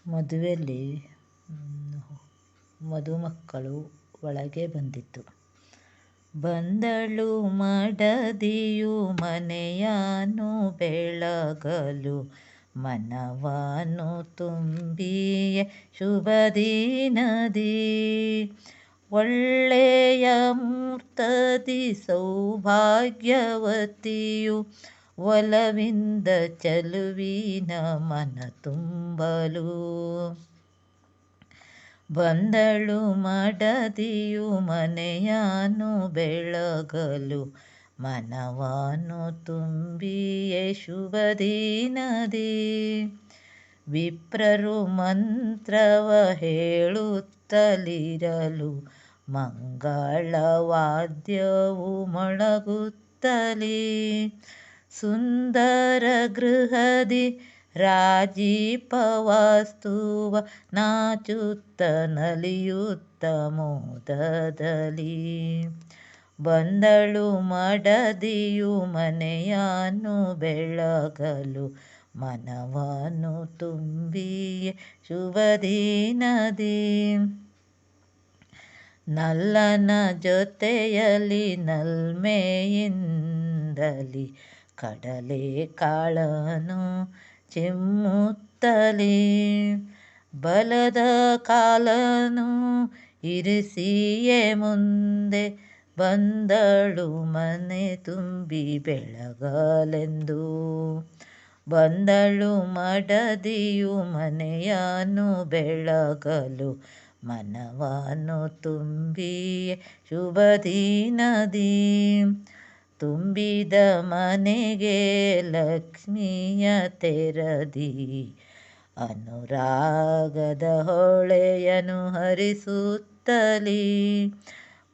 ಮದುವೆಯಲ್ಲಿ ಮದುಮಕ್ಕಳು ಒಳಗೆ ಬಂದಿತು. ಬಂದಳು ಮಡದಿಯು ಮನೆಯನ್ನು ಬೆಳಗಲು, ಮನವನ್ನು ತುಂಬಿಯೇ ಶುಭ ದಿನದಿ. ಒಳ್ಳೆಯ ಮುಹೂರ್ತದಿ ಸೌಭಾಗ್ಯವತಿಯು ಒಲವಿಂದ ಚೆಲುವಿನ ಮನ ತುಂಬಲು. ಬಂದಳು ಮಡದಿಯು ಮನೆಯನ್ನು ಬೆಳಗಲು, ಮನವನ್ನು ತುಂಬಿಯೇ ಶುಭ ದಿನದಿ. ವಿಪ್ರರು ಮಂತ್ರವ ಹೇಳುತ್ತಲಿರಲು, ಮಂಗಳವಾದ್ಯವು ಮೊಳಗುತ್ತಲೀ. ಸುಂದರ ಗೃಹದಿ ರಾಜೀಪವಾಸ್ತುವ ನಾಚುತ್ತ ನಲಿಯುತ್ತ ಮೋದದಲ್ಲಿ. ಬಂದಳು ಮಡದಿಯು ಮನೆಯನ್ನು ಬೆಳಗಲು, ಮನವನ್ನು ತುಂಬಿಯೇ ಶುಭ ದಿನದಿ. ನಲ್ಲನ ಜೊತೆಯಲ್ಲಿ ನಲ್ಮೆಯಿಂದಲಿ, ಕಡಲೆ ಕಾಳನು ಚಿಮ್ಮುತ್ತಲೀ. ಬಲದ ಕಾಲನು ಇರಿಸಿಯೇ ಮುಂದೆ ಬಂದಳು ಮನೆ ತುಂಬಿ ಬೆಳಗಲೆಂದು. ಬಂದಳು ಮಡದಿಯು ಮನೆಯನ್ನು ಬೆಳಗಲು, ಮನವನ್ನು ತುಂಬಿಯೇ ಶುಭ ದಿನದಿ. ತುಂಬಿದ ಮನೆಗೆ ಲಕ್ಷ್ಮಿಯ ತೆರದಿ, ಅನುರಾಗದ ಹೊಳೆಯನು ಹರಿಸುತ್ತಲೀ.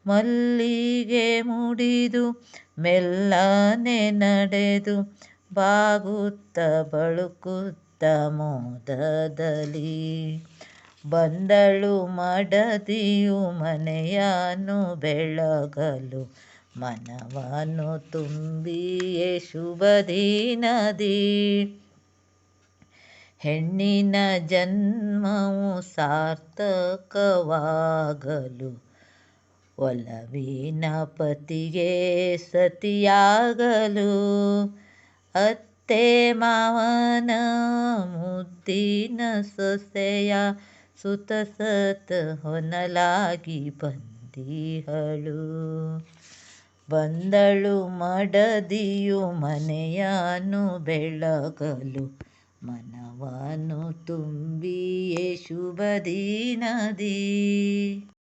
ಮಲ್ಲಿಗೆ ಮುಡಿದು ಮೆಲ್ಲನೆ ನಡೆದು, ಬಾಗುತ್ತ ಬಳುಕುತ್ತ ಮೋದದಲ್ಲಿ. ಬಂದಳು ಮಡದಿಯು ಮನೆಯನ್ನು ಬೆಳಗಲು, ಮನವನ್ನು ತುಂಬಿಯೇ ಶುಭ ದಿನದಿ. ಹೆಣ್ಣಿನ ಜನ್ಮವು ಸಾರ್ಥಕವಾಗಲು, ಒಲವಿನ ಪತಿಗೆ ಸತಿಯಾಗಲು. ಅತ್ತೆ ಮಾವನ ಮುದ್ದಿನ ಸೊಸೆಯ ಸುತ ಸತ ಹೊನಲಾಗಿ ಬಂದಿಹಳು. ಬಂದಳು ಮಡದಿಯು ಮನೆಯನ್ನು ಬೆಳಗಲು, ಮನವನ್ನು ತುಂಬಿಯೇ ಶುಭ ದಿನದಿ.